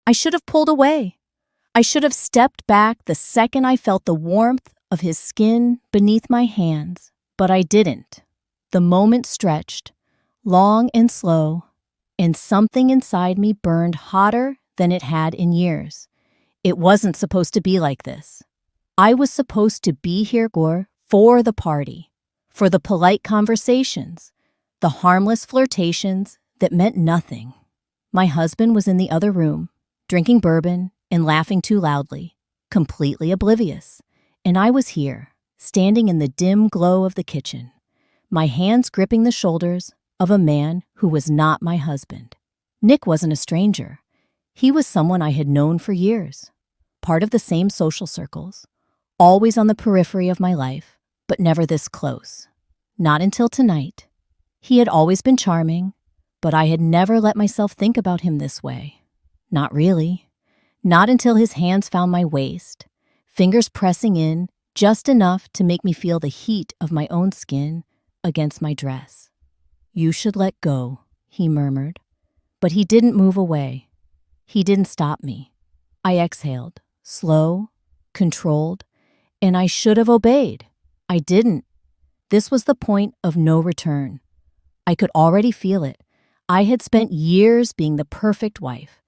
I should have pulled away. I should have stepped back the second I felt the warmth of his skin beneath my hands, but I didn't. The moment stretched, long and slow, and something inside me burned hotter than it had in years. It wasn't supposed to be like this. I was supposed to be here, Gore, for the party, for the polite conversations, the harmless flirtations that meant nothing. My husband was in the other room, drinking bourbon and laughing too loudly, completely oblivious. And I was here, standing in the dim glow of the kitchen, my hands gripping the shoulders of a man who was not my husband. Nick wasn't a stranger. He was someone I had known for years, part of the same social circles, always on the periphery of my life, but never this close. Not until tonight. He had always been charming, but I had never let myself think about him this way. Not really. Not until his hands found my waist, fingers pressing in just enough to make me feel the heat of my own skin against my dress. "You should let go," he murmured. But he didn't move away. He didn't stop me. I exhaled, slow, controlled, and I should have obeyed. I didn't. This was the point of no return. I could already feel it. I had spent years being the perfect wife,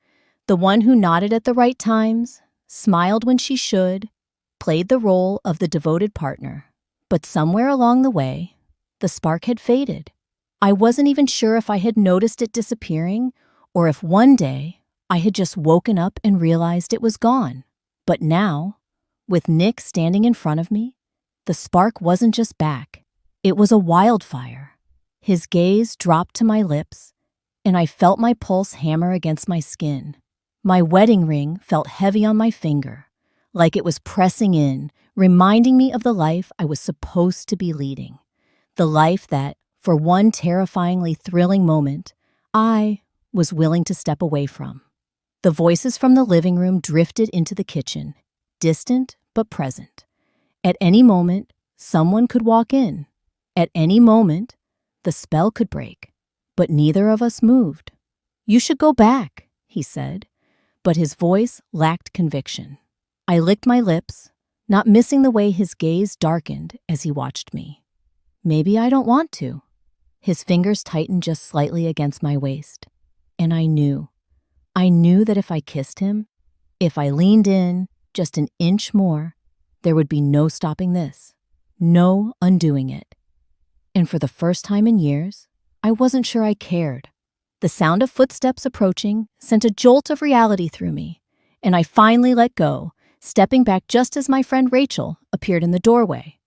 the one who nodded at the right times, smiled when she should, played the role of the devoted partner. But somewhere along the way, the spark had faded. I wasn't even sure if I had noticed it disappearing or if one day I had just woken up and realized it was gone. But now, with Nick standing in front of me, the spark wasn't just back. It was a wildfire. His gaze dropped to my lips, and I felt my pulse hammer against my skin. My wedding ring felt heavy on my finger, like it was pressing in, reminding me of the life I was supposed to be leading. The life that, for one terrifyingly thrilling moment, I was willing to step away from. The voices from the living room drifted into the kitchen, distant but present. At any moment, someone could walk in. At any moment, the spell could break. But neither of us moved. "You should go back," he said, but his voice lacked conviction. I licked my lips, not missing the way his gaze darkened as he watched me. "Maybe I don't want to." His fingers tightened just slightly against my waist. And I knew that if I kissed him, if I leaned in just an inch more, there would be no stopping this, no undoing it. And for the first time in years, I wasn't sure I cared. The sound of footsteps approaching sent a jolt of reality through me, and I finally let go, stepping back just as my friend Rachel appeared in the doorway.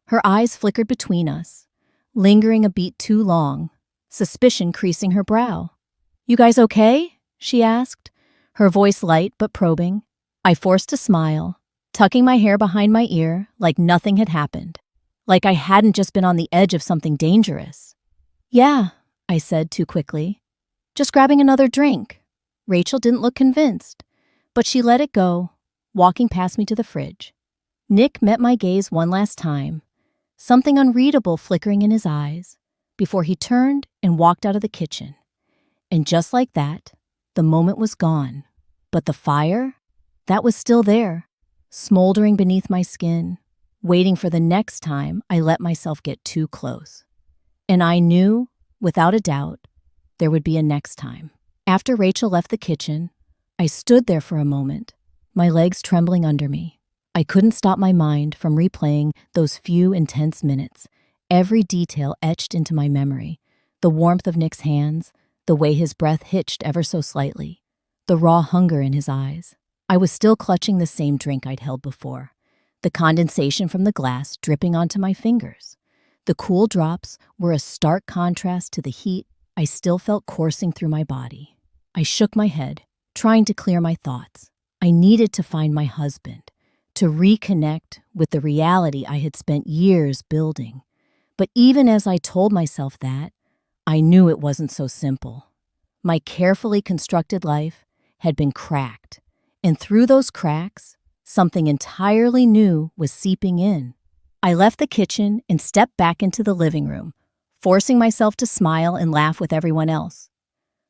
Her eyes flickered between us, lingering a beat too long, suspicion creasing her brow. "You guys okay?" she asked, her voice light but probing. I forced a smile, tucking my hair behind my ear like nothing had happened, like I hadn't just been on the edge of something dangerous. "Yeah," I said too quickly. "Just grabbing another drink." Rachel didn't look convinced, but she let it go, walking past me to the fridge. Nick met my gaze one last time, something unreadable flickering in his eyes, before he turned and walked out of the kitchen. And just like that, the moment was gone. But the fire, that was still there, smoldering beneath my skin, waiting for the next time I let myself get too close. And I knew, without a doubt, there would be a next time. After Rachel left the kitchen, I stood there for a moment, my legs trembling under me. I couldn't stop my mind from replaying those few intense minutes, every detail etched into my memory, the warmth of Nick's hands, the way his breath hitched ever so slightly, the raw hunger in his eyes. I was still clutching the same drink I'd held before, the condensation from the glass dripping onto my fingers. The cool drops were a stark contrast to the heat I still felt coursing through my body. I shook my head, trying to clear my thoughts. I needed to find my husband, to reconnect with the reality I had spent years building. But even as I told myself that, I knew it wasn't so simple. My carefully constructed life had been cracked, and through those cracks, something entirely new was seeping in. I left the kitchen and stepped back into the living room, forcing myself to smile and laugh with everyone else.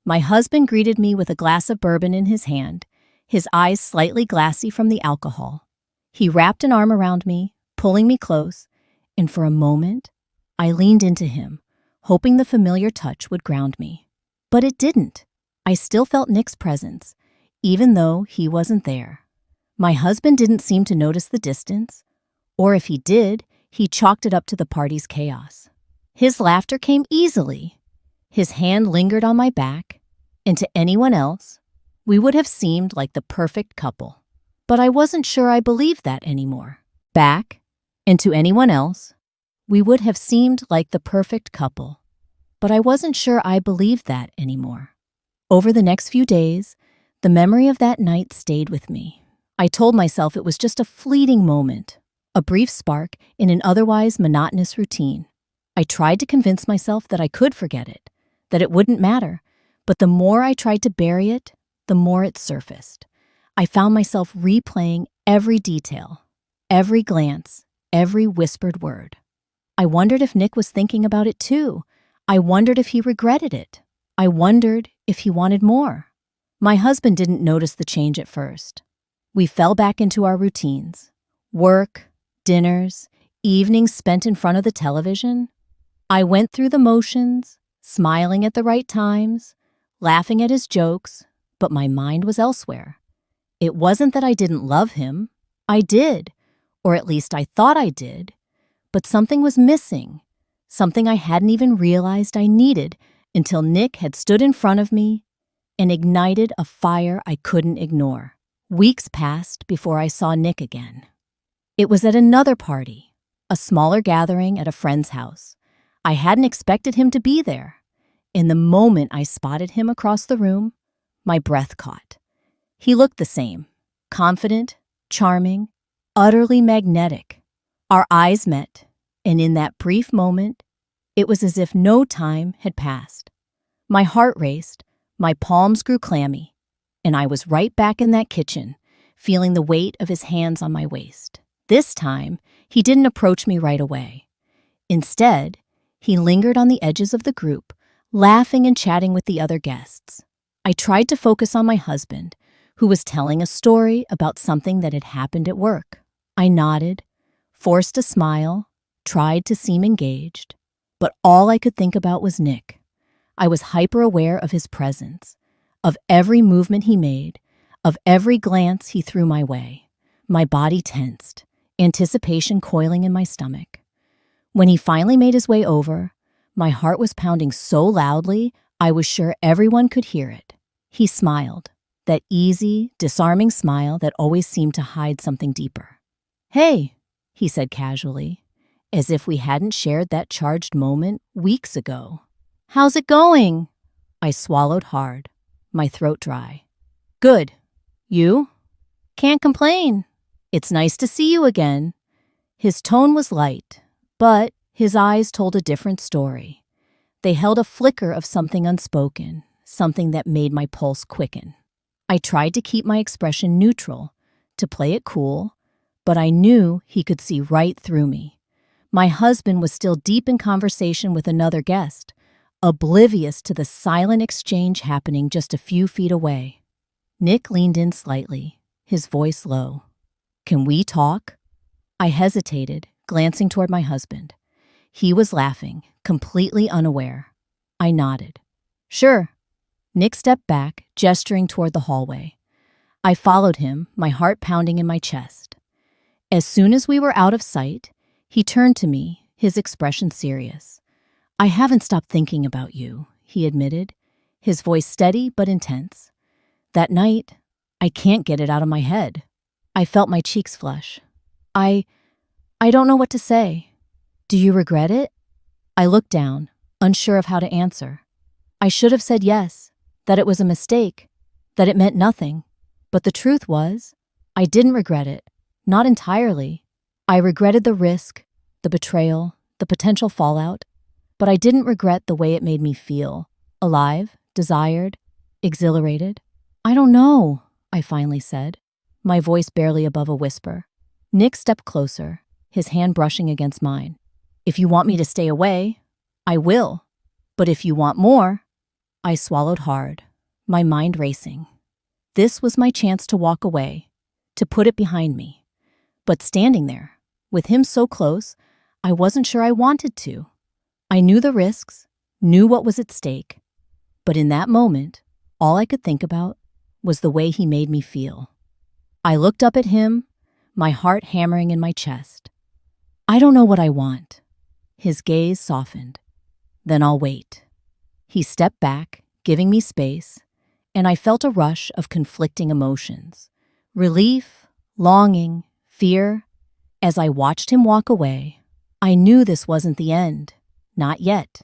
My husband greeted me with a glass of bourbon in his hand, his eyes slightly glassy from the alcohol. He wrapped an arm around me, pulling me close, and for a moment, I leaned into him, hoping the familiar touch would ground me. But it didn't. I still felt Nick's presence, even though he wasn't there. My husband didn't seem to notice the distance, or if he did, he chalked it up to the party's chaos. His laughter came easily. His hand lingered on my back, and to anyone else, we would have seemed like the perfect couple. But I wasn't sure I believed that anymore. Back, and to anyone else, we would have seemed like the perfect couple. But I wasn't sure I believed that anymore. Over the next few days, the memory of that night stayed with me. I told myself it was just a fleeting moment, a brief spark in an otherwise monotonous routine. I tried to convince myself that I could forget it, that it wouldn't matter, but the more I tried to bury it, the more it surfaced. I found myself replaying every detail, every glance, every whispered word. I wondered if Nick was thinking about it too. I wondered if he regretted it. I wondered if he wanted more. My husband didn't notice the change at first. We fell back into our routines. Work, dinners, evenings spent in front of the television. I went through the motions, smiling at the right times, laughing at his jokes, but my mind was elsewhere. It wasn't that I didn't love him. I did, or at least I thought I did, but something was missing, something I hadn't even realized I needed until Nick had stood in front of me and ignited a fire I couldn't ignore. Weeks passed before I saw Nick again. It was at another party, a smaller gathering at a friend's house. I hadn't expected him to be there. In the moment I spotted him across the room, my breath caught. He looked the same, confident, charming, utterly magnetic. Our eyes met, and in that brief moment, it was as if no time had passed. My heart raced, my palms grew clammy, and I was right back in that kitchen, feeling the weight of his hands on my waist. This time, he didn't approach me right away. Instead, he lingered on the edges of the group, laughing and chatting with the other guests. I tried to focus on my husband, who was telling a story about something that had happened at work. I nodded, forced a smile, tried to seem engaged, but all I could think about was Nick. I was hyper-aware of his presence, of every movement he made, of every glance he threw my way. My body tensed, anticipation coiling in my stomach. When he finally made his way over, my heart was pounding so loudly I was sure everyone could hear it. He smiled, that easy, disarming smile that always seemed to hide something deeper. "Hey," he said casually, as if we hadn't shared that charged moment weeks ago. "How's it going?" I swallowed hard, my throat dry. "Good. You?" "Can't complain. It's nice to see you again." His tone was light, but his eyes told a different story. They held a flicker of something unspoken, something that made my pulse quicken. I tried to keep my expression neutral, to play it cool, but I knew he could see right through me. My husband was still deep in conversation with another guest, oblivious to the silent exchange happening just a few feet away. Nick leaned in slightly, his voice low. "Can we talk?" I hesitated, glancing toward my husband. He was laughing, completely unaware. I nodded. "Sure." Nick stepped back, gesturing toward the hallway. I followed him, my heart pounding in my chest. As soon as we were out of sight, he turned to me, his expression serious. "I haven't stopped thinking about you," he admitted, his voice steady but intense. "That night, I can't get it out of my head." I felt my cheeks flush. I don't know what to say. "Do you regret it?" I looked down, unsure of how to answer. I should have said yes, that it was a mistake, that it meant nothing. But the truth was, I didn't regret it, not entirely. I regretted the risk, the betrayal, the potential fallout, but I didn't regret the way it made me feel, alive, desired, exhilarated. "I don't know," I finally said, my voice barely above a whisper. Nick stepped closer, his hand brushing against mine. "If you want me to stay away, I will. But if you want more," I swallowed hard, my mind racing. This was my chance to walk away, to put it behind me. But standing there, with him so close, I wasn't sure I wanted to. I knew the risks, knew what was at stake, but in that moment, all I could think about was the way he made me feel. I looked up at him, my heart hammering in my chest. I don't know what I want. His gaze softened. Then I'll wait. He stepped back, giving me space, and I felt a rush of conflicting emotions. Relief, longing, fear. As I watched him walk away, I knew this wasn't the end. Not yet.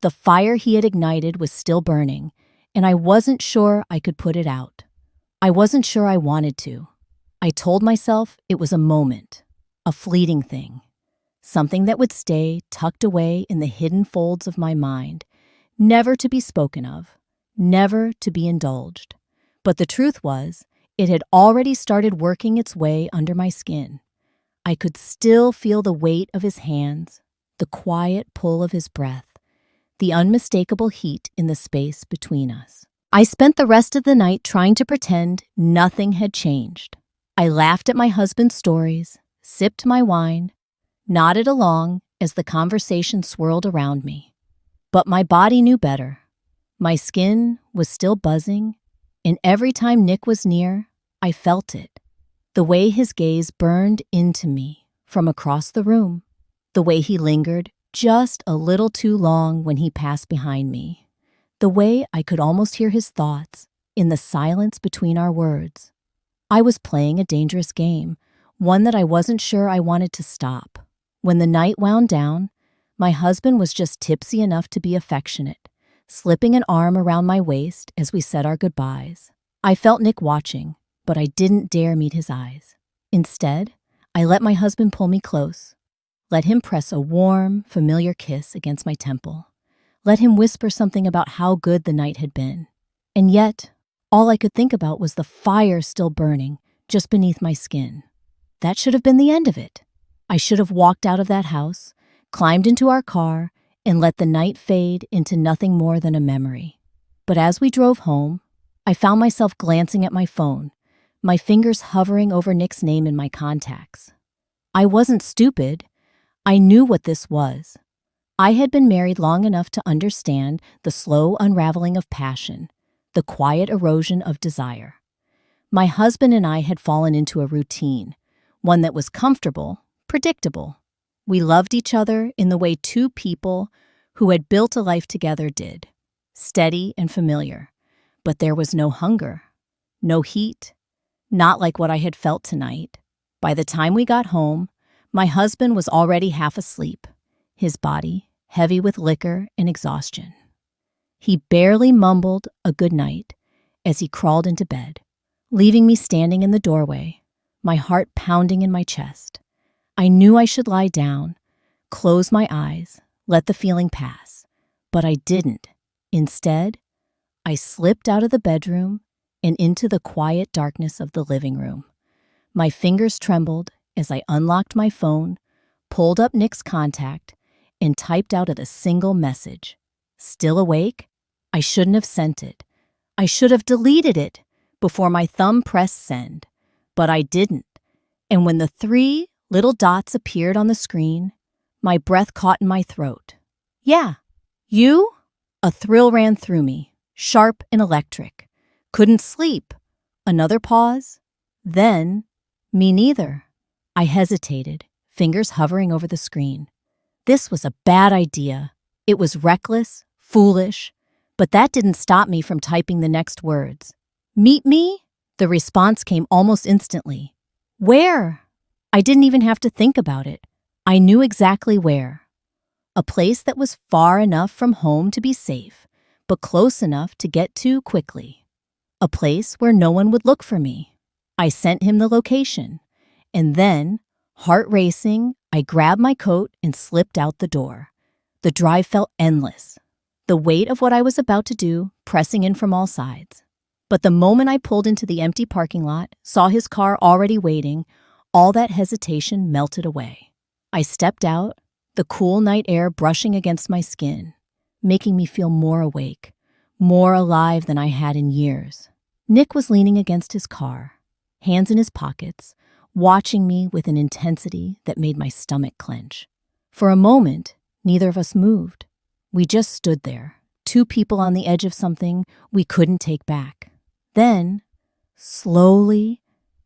The fire he had ignited was still burning, and I wasn't sure I could put it out. I wasn't sure I wanted to. I told myself it was a moment, a fleeting thing, something that would stay tucked away in the hidden folds of my mind, never to be spoken of, never to be indulged. But the truth was, it had already started working its way under my skin. I could still feel the weight of his hands, the quiet pull of his breath, the unmistakable heat in the space between us. I spent the rest of the night trying to pretend nothing had changed. I laughed at my husband's stories, sipped my wine, nodded along as the conversation swirled around me. But my body knew better. My skin was still buzzing, and every time Nick was near, I felt it. The way his gaze burned into me from across the room. The way he lingered just a little too long when he passed behind me. The way I could almost hear his thoughts in the silence between our words. I was playing a dangerous game, one that I wasn't sure I wanted to stop. When the night wound down, my husband was just tipsy enough to be affectionate, slipping an arm around my waist as we said our goodbyes. I felt Nick watching, but I didn't dare meet his eyes. Instead, I let my husband pull me close. Let him press a warm, familiar kiss against my temple. Let him whisper something about how good the night had been. And yet, all I could think about was the fire still burning just beneath my skin. That should have been the end of it. I should have walked out of that house, climbed into our car, and let the night fade into nothing more than a memory. But as we drove home, I found myself glancing at my phone, my fingers hovering over Nick's name in my contacts. I wasn't stupid. I knew what this was. I had been married long enough to understand the slow unraveling of passion, the quiet erosion of desire. My husband and I had fallen into a routine, one that was comfortable, predictable. We loved each other in the way two people who had built a life together did, steady and familiar. But there was no hunger, no heat, not like what I had felt tonight. By the time we got home, my husband was already half asleep, his body heavy with liquor and exhaustion. He barely mumbled a good night as he crawled into bed, leaving me standing in the doorway, my heart pounding in my chest. I knew I should lie down, close my eyes, let the feeling pass, but I didn't. Instead, I slipped out of the bedroom and into the quiet darkness of the living room. My fingers trembled as I unlocked my phone, pulled up Nick's contact, and typed out a single message. Still awake? I shouldn't have sent it. I should have deleted it before my thumb pressed send. But I didn't. And when the 3 little dots appeared on the screen, my breath caught in my throat. Yeah, you? A thrill ran through me, sharp and electric. Couldn't sleep. Another pause. Then, me neither. I hesitated, fingers hovering over the screen. This was a bad idea. It was reckless, foolish, but that didn't stop me from typing the next words. Meet me? The response came almost instantly. Where? I didn't even have to think about it. I knew exactly where. A place that was far enough from home to be safe, but close enough to get to quickly. A place where no one would look for me. I sent him the location. And then, heart racing, I grabbed my coat and slipped out the door. The drive felt endless, the weight of what I was about to do pressing in from all sides. But the moment I pulled into the empty parking lot, saw his car already waiting, all that hesitation melted away. I stepped out, the cool night air brushing against my skin, making me feel more awake, more alive than I had in years. Nick was leaning against his car, hands in his pockets, watching me with an intensity that made my stomach clench. For a moment, neither of us moved. We just stood there, two people on the edge of something we couldn't take back. Then, slowly,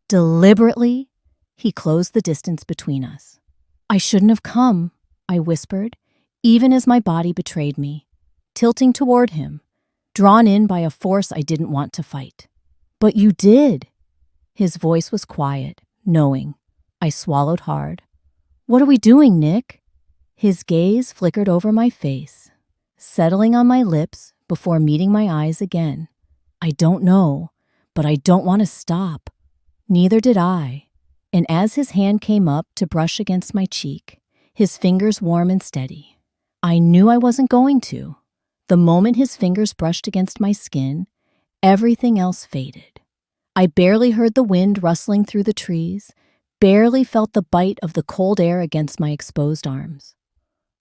deliberately, he closed the distance between us. "I shouldn't have come," I whispered, even as my body betrayed me, tilting toward him, drawn in by a force I didn't want to fight. "But you did." His voice was quiet, knowing. I swallowed hard. "What are we doing, Nick?" His gaze flickered over my face, settling on my lips before meeting my eyes again. "I don't know, but I don't want to stop." Neither did I. And as his hand came up to brush against my cheek, his fingers warm and steady, I knew I wasn't going to. The moment his fingers brushed against my skin, everything else faded. I barely heard the wind rustling through the trees, barely felt the bite of the cold air against my exposed arms.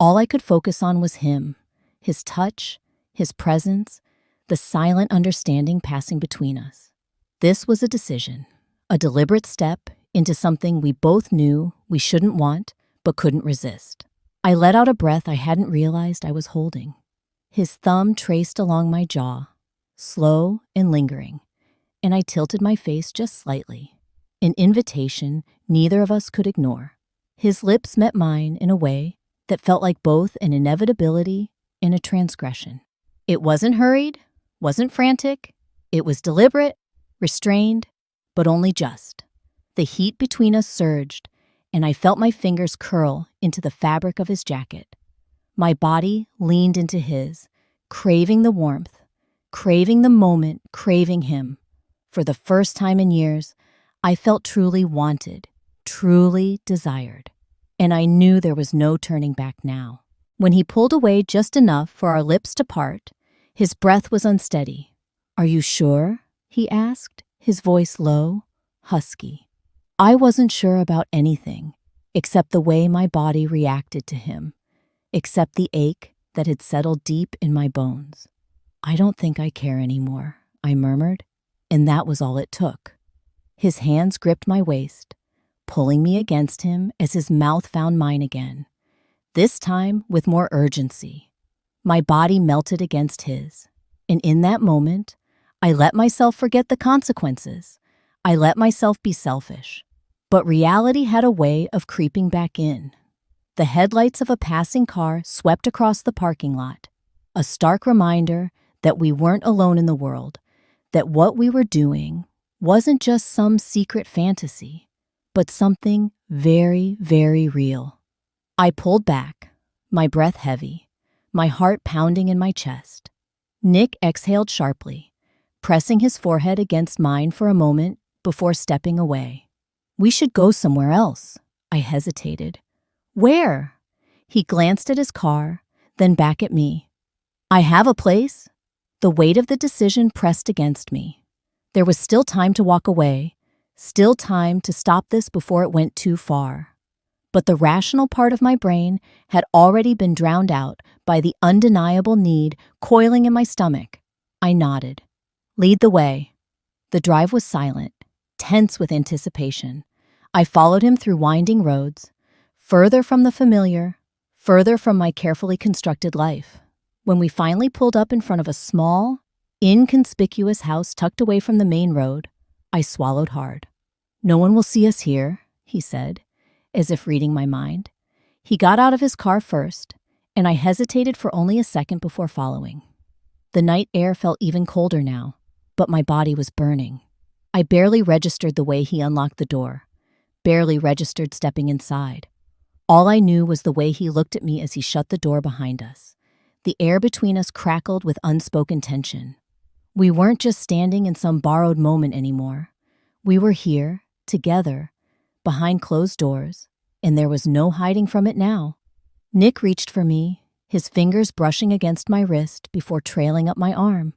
All I could focus on was him, his touch, his presence, the silent understanding passing between us. This was a decision, a deliberate step into something we both knew we shouldn't want but couldn't resist. I let out a breath I hadn't realized I was holding. His thumb traced along my jaw, slow and lingering, and I tilted my face just slightly, an invitation neither of us could ignore. His lips met mine in a way that felt like both an inevitability and a transgression. It wasn't hurried, wasn't frantic. It was deliberate, restrained, but only just. The heat between us surged, and I felt my fingers curl into the fabric of his jacket. My body leaned into his, craving the warmth, craving the moment, craving him. For the first time in years, I felt truly wanted, truly desired. And I knew there was no turning back now. When he pulled away just enough for our lips to part, his breath was unsteady. "Are you sure?" he asked, his voice low, husky. I wasn't sure about anything, except the way my body reacted to him, except the ache that had settled deep in my bones. "I don't think I care anymore," I murmured, and that was all it took. His hands gripped my waist, pulling me against him as his mouth found mine again, this time with more urgency. My body melted against his, and in that moment, I let myself forget the consequences. I let myself be selfish. But reality had a way of creeping back in. The headlights of a passing car swept across the parking lot, a stark reminder that we weren't alone in the world, that what we were doing wasn't just some secret fantasy, but something very, very real. I pulled back, my breath heavy, my heart pounding in my chest. Nick exhaled sharply, pressing his forehead against mine for a moment before stepping away. "We should go somewhere else," I hesitated. "Where?" He glanced at his car, then back at me. "I have a place." The weight of the decision pressed against me. There was still time to walk away, still time to stop this before it went too far. But the rational part of my brain had already been drowned out by the undeniable need coiling in my stomach. I nodded. "Lead the way." The drive was silent, tense with anticipation. I followed him through winding roads, further from the familiar, further from my carefully constructed life. When we finally pulled up in front of a small, inconspicuous house tucked away from the main road, I swallowed hard. "No one will see us here," he said, as if reading my mind. He got out of his car first, and I hesitated for only a second before following. The night air felt even colder now, but my body was burning. I barely registered the way he unlocked the door, barely registered stepping inside. All I knew was the way he looked at me as he shut the door behind us. The air between us crackled with unspoken tension. We weren't just standing in some borrowed moment anymore. We were here, together, behind closed doors, and there was no hiding from it now. Nick reached for me, his fingers brushing against my wrist before trailing up my arm.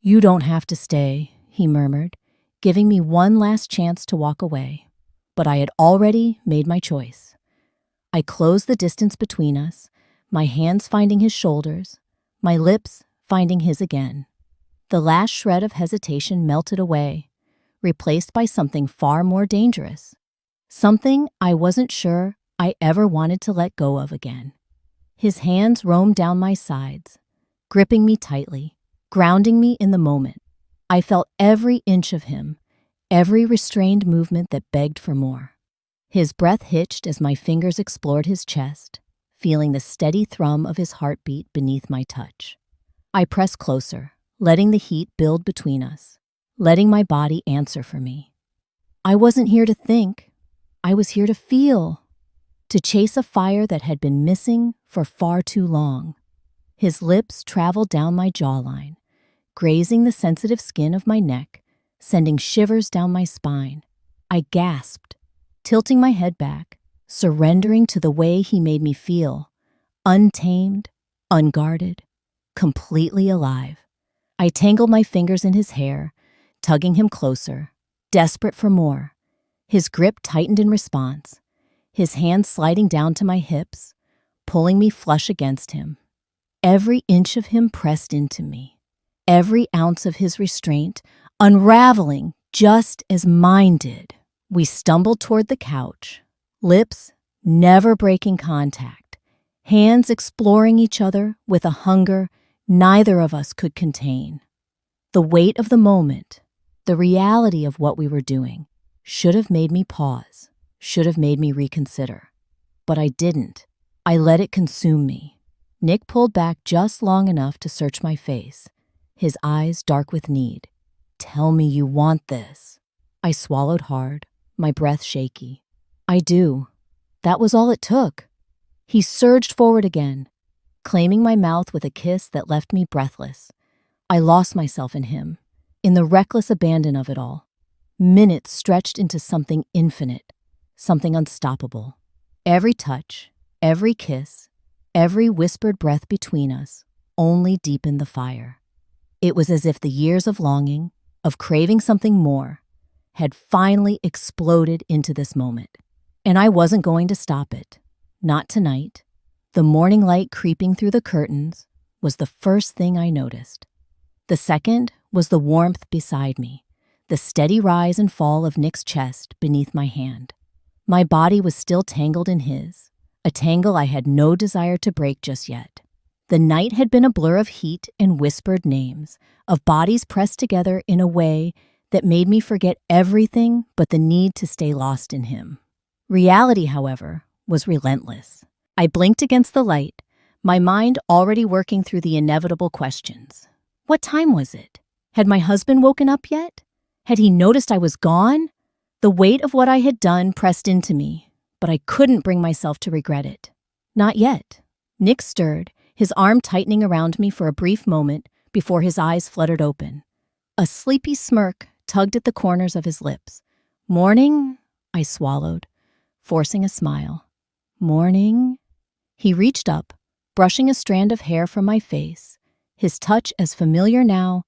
"You don't have to stay," he murmured, giving me one last chance to walk away. But I had already made my choice. I closed the distance between us, my hands finding his shoulders, my lips finding his again. The last shred of hesitation melted away, replaced by something far more dangerous. Something I wasn't sure I ever wanted to let go of again. His hands roamed down my sides, gripping me tightly, grounding me in the moment. I felt every inch of him, every restrained movement that begged for more. His breath hitched as my fingers explored his chest, feeling the steady thrum of his heartbeat beneath my touch. I pressed closer, letting the heat build between us, letting my body answer for me. I wasn't here to think. I was here to feel, to chase a fire that had been missing for far too long. His lips traveled down my jawline, grazing the sensitive skin of my neck, sending shivers down my spine. I gasped, tilting my head back, surrendering to the way he made me feel, untamed, unguarded, completely alive. I tangled my fingers in his hair, tugging him closer, desperate for more. His grip tightened in response, his hands sliding down to my hips, pulling me flush against him. Every inch of him pressed into me, every ounce of his restraint unraveling just as mine did. We stumbled toward the couch, lips never breaking contact, hands exploring each other with a hunger neither of us could contain. The weight of the moment, the reality of what we were doing, should have made me pause, should have made me reconsider. But I didn't. I let it consume me. Nick pulled back just long enough to search my face, his eyes dark with need. "Tell me you want this." I swallowed hard, my breath shaky. "I do." That was all it took. He surged forward again, claiming my mouth with a kiss that left me breathless. I lost myself in him, in the reckless abandon of it all. Minutes stretched into something infinite, something unstoppable. Every touch, every kiss, every whispered breath between us only deepened the fire. It was as if the years of longing, of craving something more, had finally exploded into this moment. And I wasn't going to stop it. Not tonight. The morning light creeping through the curtains was the first thing I noticed. The second was the warmth beside me, the steady rise and fall of Nick's chest beneath my hand. My body was still tangled in his, a tangle I had no desire to break just yet. The night had been a blur of heat and whispered names, of bodies pressed together in a way that made me forget everything but the need to stay lost in him. Reality, however, was relentless. I blinked against the light, my mind already working through the inevitable questions. What time was it? Had my husband woken up yet? Had he noticed I was gone? The weight of what I had done pressed into me, but I couldn't bring myself to regret it. Not yet. Nick stirred, his arm tightening around me for a brief moment before his eyes fluttered open. A sleepy smirk tugged at the corners of his lips. "Morning?" I swallowed, forcing a smile. "Morning?" He reached up, brushing a strand of hair from my face, his touch as familiar now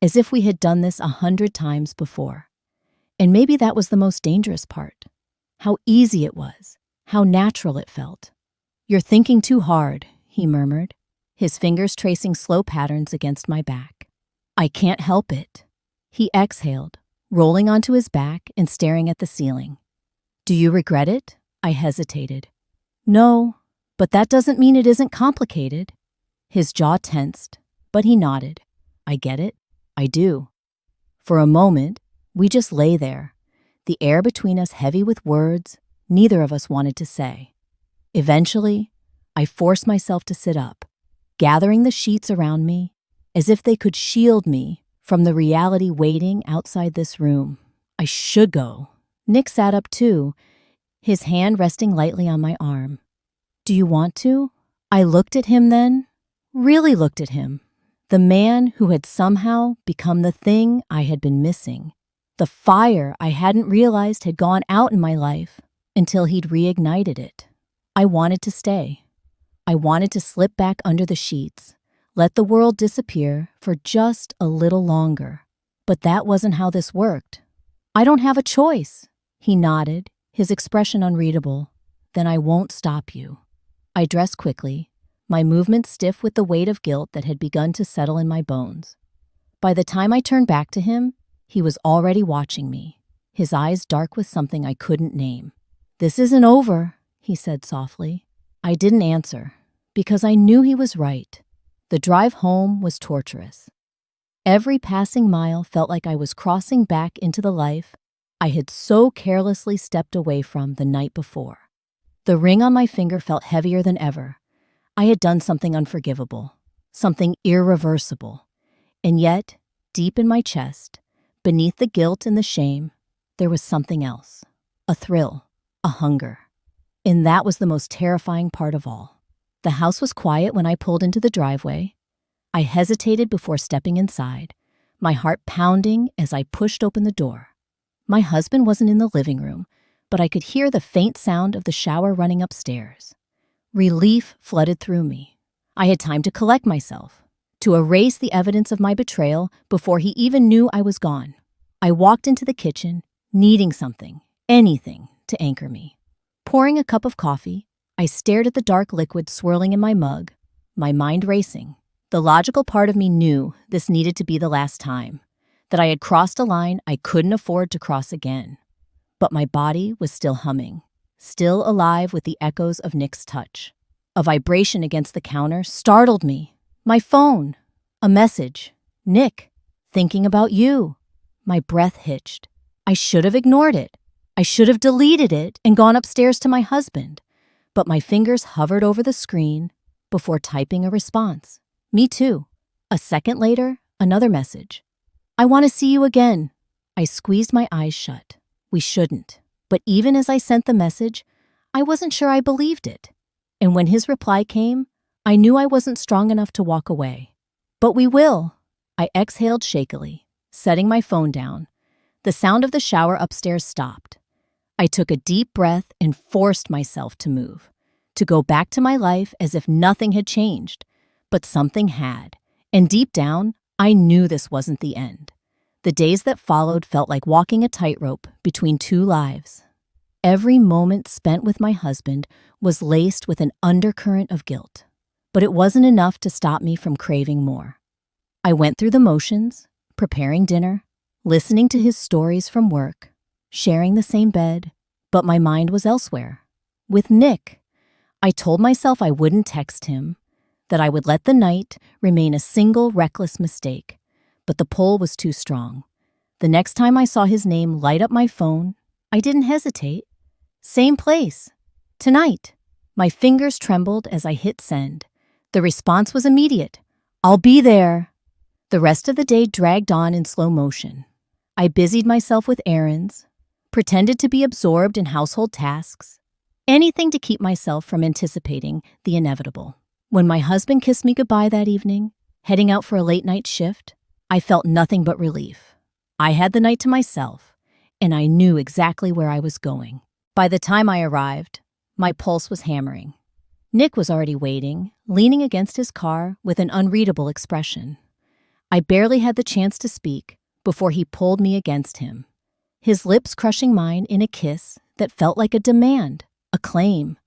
as if we had done this 100 times before. And maybe that was the most dangerous part. How easy it was, how natural it felt. "You're thinking too hard," he murmured, his fingers tracing slow patterns against my back. "I can't help it." He exhaled, rolling onto his back and staring at the ceiling. "Do you regret it?" I hesitated. "No, but that doesn't mean it isn't complicated." His jaw tensed, but he nodded. "I get it. I do." For a moment, we just lay there, the air between us heavy with words neither of us wanted to say. Eventually, I forced myself to sit up, gathering the sheets around me as if they could shield me from the reality waiting outside this room. I should go. Nick sat up too, his hand resting lightly on my arm. "Do you want to?" I looked at him then, really looked at him, the man who had somehow become the thing I had been missing, the fire I hadn't realized had gone out in my life until he'd reignited it. I wanted to stay. I wanted to slip back under the sheets, let the world disappear for just a little longer. But that wasn't how this worked. "I don't have a choice." He nodded, his expression unreadable. "Then I won't stop you." I dressed quickly, my movements stiff with the weight of guilt that had begun to settle in my bones. By the time I turned back to him, he was already watching me, his eyes dark with something I couldn't name. "This isn't over," he said softly. I didn't answer, because I knew he was right. The drive home was torturous. Every passing mile felt like I was crossing back into the life I had so carelessly stepped away from the night before. The ring on my finger felt heavier than ever. I had done something unforgivable, something irreversible. And yet, deep in my chest, beneath the guilt and the shame, there was something else. A thrill, a hunger. And that was the most terrifying part of all. The house was quiet when I pulled into the driveway. I hesitated before stepping inside, my heart pounding as I pushed open the door. My husband wasn't in the living room, but I could hear the faint sound of the shower running upstairs. Relief flooded through me. I had time to collect myself, to erase the evidence of my betrayal before he even knew I was gone. I walked into the kitchen, needing something, anything, to anchor me. Pouring a cup of coffee, I stared at the dark liquid swirling in my mug, my mind racing. The logical part of me knew this needed to be the last time, that I had crossed a line I couldn't afford to cross again. But my body was still humming, still alive with the echoes of Nick's touch. A vibration against the counter startled me. My phone. A message. "Nick, thinking about you." My breath hitched. I should have ignored it. I should have deleted it and gone upstairs to my husband. But my fingers hovered over the screen before typing a response. "Me too." A second later, another message. "I want to see you again." I squeezed my eyes shut. We shouldn't. But even as I sent the message, I wasn't sure I believed it. And when his reply came, I knew I wasn't strong enough to walk away. "But we will." I exhaled shakily, setting my phone down. The sound of the shower upstairs stopped. I took a deep breath and forced myself to move, to go back to my life as if nothing had changed. But something had, and deep down, I knew this wasn't the end. The days that followed felt like walking a tightrope between two lives. Every moment spent with my husband was laced with an undercurrent of guilt, but it wasn't enough to stop me from craving more. I went through the motions, preparing dinner, listening to his stories from work, sharing the same bed, but my mind was elsewhere. With Nick, I told myself I wouldn't text him, that I would let the night remain a single reckless mistake, but the pull was too strong. The next time I saw his name light up my phone, I didn't hesitate. Same place. Tonight. My fingers trembled as I hit send. The response was immediate. "I'll be there." The rest of the day dragged on in slow motion. I busied myself with errands, pretended to be absorbed in household tasks, anything to keep myself from anticipating the inevitable. When my husband kissed me goodbye that evening, heading out for a late-night shift, I felt nothing but relief. I had the night to myself, and I knew exactly where I was going. By the time I arrived, my pulse was hammering. Nick was already waiting, leaning against his car with an unreadable expression. I barely had the chance to speak before he pulled me against him, his lips crushing mine in a kiss that felt like a demand, a claim.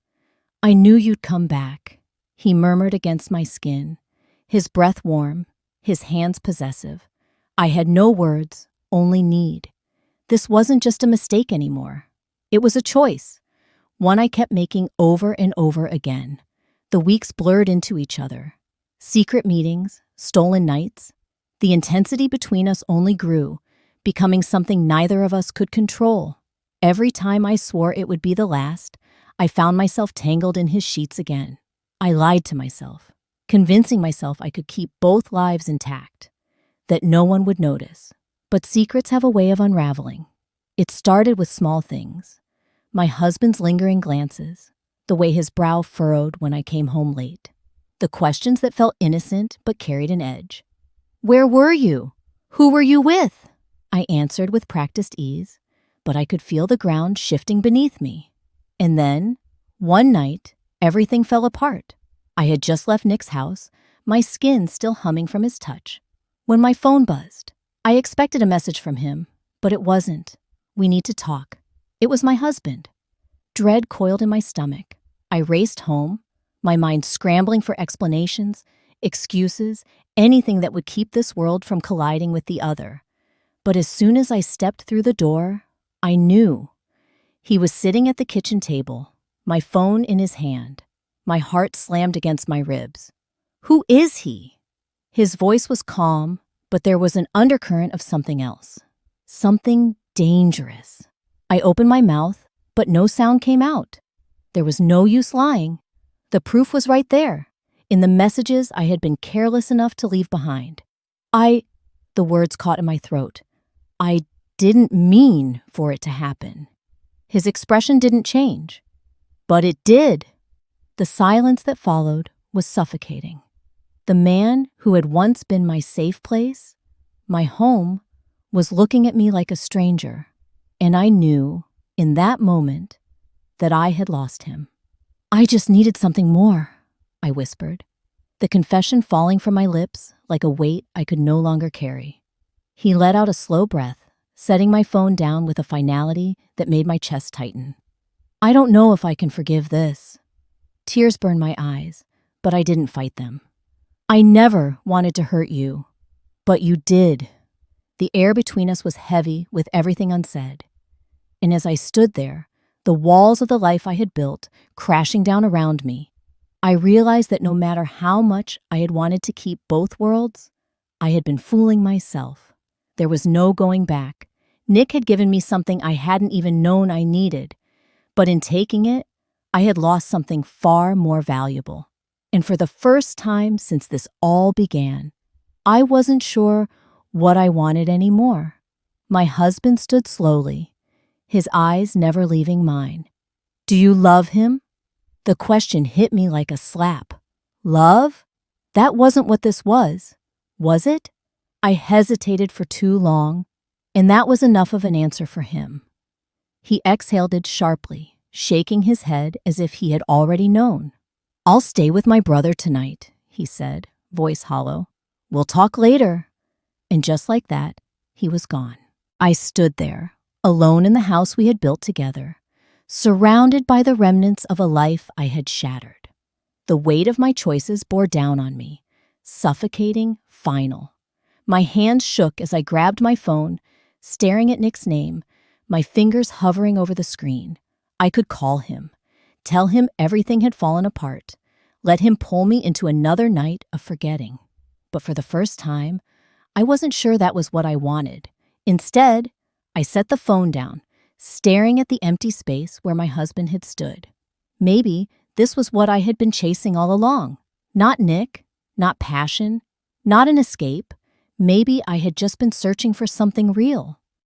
"I knew you'd come back," he murmured against my skin, his breath warm, his hands possessive. I had no words, only need. This wasn't just a mistake anymore. It was a choice, one I kept making over and over again. The weeks blurred into each other. Secret meetings, stolen nights. The intensity between us only grew, becoming something neither of us could control. Every time I swore it would be the last, I found myself tangled in his sheets again. I lied to myself, convincing myself I could keep both lives intact, that no one would notice. But secrets have a way of unraveling. It started with small things. My husband's lingering glances, the way his brow furrowed when I came home late, the questions that felt innocent but carried an edge. "Where were you? Who were you with?" I answered with practiced ease, but I could feel the ground shifting beneath me. And then, one night, everything fell apart. I had just left Nick's house, my skin still humming from his touch, when my phone buzzed. I expected a message from him, but it wasn't. "We need to talk." It was my husband. Dread coiled in my stomach. I raced home, my mind scrambling for explanations, excuses, anything that would keep this world from colliding with the other. But as soon as I stepped through the door, I knew. He was sitting at the kitchen table, my phone in his hand. My heart slammed against my ribs. Who is he? His voice was calm, but there was an undercurrent of something else. Something dangerous. I opened my mouth, but no sound came out. There was no use lying. The proof was right there, in the messages I had been careless enough to leave behind. The words caught in my throat. I didn't mean for it to happen. His expression didn't change, but it did. The silence that followed was suffocating. The man who had once been my safe place, my home, was looking at me like a stranger, and I knew, in that moment, that I had lost him. I just needed something more, I whispered, the confession falling from my lips like a weight I could no longer carry. He let out a slow breath, setting my phone down with a finality that made my chest tighten. I don't know if I can forgive this. Tears burned my eyes, but I didn't fight them. I never wanted to hurt you, but you did. The air between us was heavy with everything unsaid. And as I stood there, the walls of the life I had built crashing down around me, I realized that no matter how much I had wanted to keep both worlds, I had been fooling myself. There was no going back. Nick had given me something I hadn't even known I needed, but in taking it, I had lost something far more valuable. And for the first time since this all began, I wasn't sure what I wanted anymore. My husband stood slowly, his eyes never leaving mine. Do you love him? The question hit me like a slap. Love? That wasn't what this was it? I hesitated for too long, and that was enough of an answer for him. He exhaled it sharply, shaking his head as if he had already known. I'll stay with my brother tonight, he said, voice hollow. We'll talk later. And just like that, he was gone. I stood there, alone in the house we had built together, surrounded by the remnants of a life I had shattered. The weight of my choices bore down on me, suffocating, final. My hands shook as I grabbed my phone, staring at Nick's name, my fingers hovering over the screen. I could call him, tell him everything had fallen apart, let him pull me into another night of forgetting. But for the first time, I wasn't sure that was what I wanted. Instead, I set the phone down, staring at the empty space where my husband had stood. Maybe this was what I had been chasing all along. Not Nick, not passion, not an escape. Maybe I had just been searching for something real.